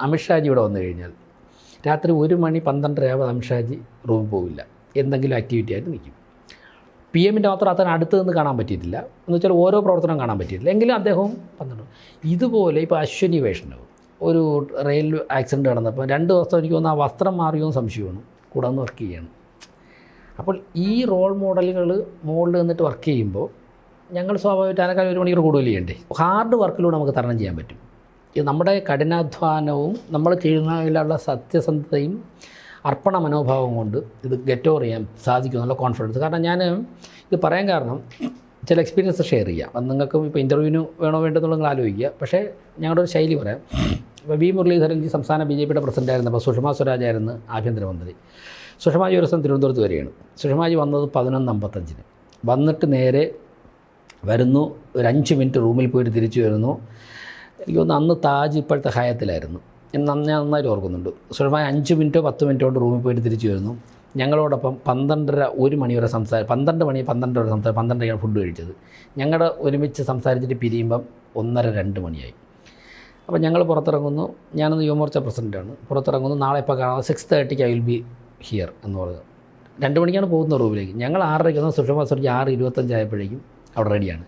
അമിത്ഷാജി ഇവിടെ വന്നു കഴിഞ്ഞാൽ രാത്രി 1 മണി 12:30 ആവുമ്പോൾ അമിത്ഷാജി റൂമിൽ പോവില്ല, എന്തെങ്കിലും ആക്ടിവിറ്റി ആയിട്ട് നിൽക്കും. പി എമ്മിൻ്റെ മാത്രം അത്ര അടുത്ത് നിന്ന് കാണാൻ പറ്റിയിട്ടില്ല, എന്ന് വെച്ചാൽ ഓരോ പ്രവർത്തനം കാണാൻ പറ്റിയിട്ടില്ല, എങ്കിലും അദ്ദേഹവും 12. ഇതുപോലെ ഇപ്പോൾ അശ്വനി വൈഷ്ണവ് ഒരു റെയിൽ ആക്സിഡൻറ്റ് നടന്നപ്പോൾ 2 ദിവസം എനിക്ക് തോന്നുന്നു ആ വസ്ത്രം മാറിയോ എന്ന് സംശയമാണ്, കൂടെ നിന്ന് വർക്ക് ചെയ്യണം. അപ്പോൾ ഈ റോൾ മോഡലുകൾ മുകളിൽ നിന്നിട്ട് വർക്ക് ചെയ്യുമ്പോൾ ഞങ്ങൾ സ്വാഭാവികമായിട്ട് അതിനേക്കാൾ 1 മണിക്കൂർ കൂടുതൽ ചെയ്യണ്ടേ. ഹാർഡ് വർക്കിലൂടെ നമുക്ക് തരണം ചെയ്യാൻ പറ്റും. ഇത് നമ്മുടെ കഠിനാധ്വാനവും നമ്മൾ ചെയ്യുന്നതിലുള്ള സത്യസന്ധതയും അർപ്പണ മനോഭാവം കൊണ്ട് ഇത് ഗെറ്റ് ഓവർ ചെയ്യാൻ സാധിക്കും എന്നുള്ള കോൺഫിഡൻസ്. കാരണം ഞാൻ ഇത് പറയാൻ കാരണം ചില എക്സ്പീരിയൻസ് ഷെയർ ചെയ്യാം. അത് നിങ്ങൾക്ക് ഇപ്പോൾ ഇൻ്റർവ്യൂവിന് വേണോ വേണ്ടെന്നുള്ള നിങ്ങൾ ആലോചിക്കുക. പക്ഷേ ഞങ്ങളുടെ ഒരു ശൈലി പറയാം. ഇപ്പോൾ വി മുരളീധരൻജി സംസ്ഥാന BJPയുടെ പ്രസിഡൻ്റായിരുന്നപ്പോൾ സുഷമ സ്വരാജായിരുന്നു ആഭ്യന്തരമന്ത്രി. സുഷമാജി ഒരു ദിവസം തിരുവനന്തപുരത്ത് വരികയാണ്. സുഷമാജി വന്നത് 11:55 വന്നിട്ട് നേരെ വരുന്നു, ഒരു 5 മിനിറ്റ് റൂമിൽ പോയിട്ട് തിരിച്ചു വരുന്നു. എനിക്ക് തോന്നുന്നു അന്ന് താജ് ഇപ്പോഴത്തെ ഹയാത്തിലായിരുന്നു. ഞാൻ നന്നായിട്ട് ഓർക്കുന്നുണ്ട്. സുഷമായി 5 മിനിറ്റോ 10 മിനിറ്റോ കൊണ്ട് റൂമിൽ പോയിട്ട് തിരിച്ചു വരുന്നു. ഞങ്ങളോടൊപ്പം 12:30 1 മണി വരെ 12 മണി 12 വരെ 12:30 ഫുഡ് കഴിച്ചത്. ഞങ്ങളുടെ ഒരുമിച്ച് സംസാരിച്ചിട്ട് പിരിയുമ്പം 1:30 2 മണിയായി. അപ്പോൾ ഞങ്ങൾ പുറത്തിറങ്ങുന്നു. ഞാനൊന്ന് യുവമോർച്ച പ്രസിഡൻ്റാണ്. പുറത്തിറങ്ങുന്നു, നാളെ ഇപ്പോൾ കാണാം 6:30 ഐ വിൽ ബി ഹിയർ എന്ന് പറഞ്ഞത്. 2 മണിക്കാണ് പോകുന്ന റൂമിലേക്ക്. ഞങ്ങൾ 6:30 സുഷമ സ്വരാജ് 6:25 ആയപ്പോഴേക്കും അവിടെ റെഡിയാണ്.